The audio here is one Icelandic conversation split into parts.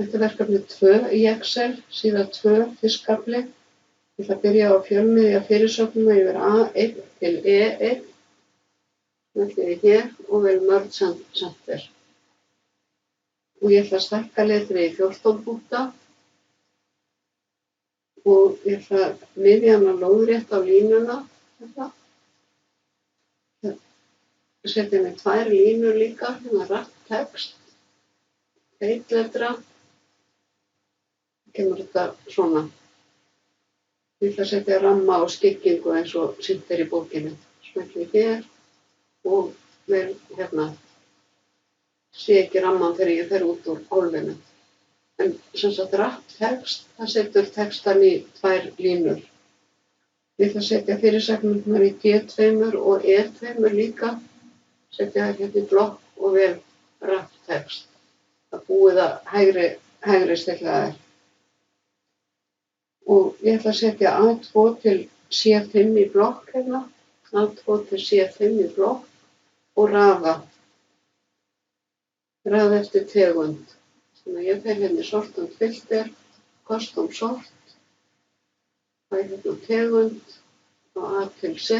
Þetta er verkefni 2 í Excel, síða 2, fiskkafli. Ég ætla að byrja á að fjölmiðja fyrirsögnina yfir A1 til E1. Smelli ég hér og vel Merge Center. Og ég ætla að stækka letrið í 14 punkta. Og ég ætla að miðja hana lóðrétt á línuna. Þetta. Setja mér 2 línur líka, hérna rætt text, feitletra. Kemur þetta svona. Ég ætla að setja ramma og skikkingu eins og sýnt í bókinni. Smelli hér og vel hérna. Sé ekki ramman þegar ég fer út úr gólfinu. En sem sagt rætt text, það setur textan í 2 línur. Ég ætla að setja fyrirsagnirnar í G2 og E2 líka. Setja þær hérna í blokk og vel rætt text. Það búið að hægri stilla þær. Og ég ætla að setja A2 til C5 í blokk hérna. A2 til C5 í blokk og raða. Raða eftir tegund. Þannig að ég fer hérna í Sort and Filter, Custom Sort. Það er hérna tegund og A til Z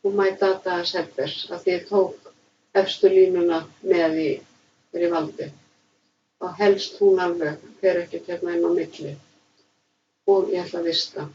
og My Data as Headers. Af því ég tók efstu línuna með í valdi. Og helst hún alveg, fer ekkert hérna inn á milli. Og ég ætla að vista.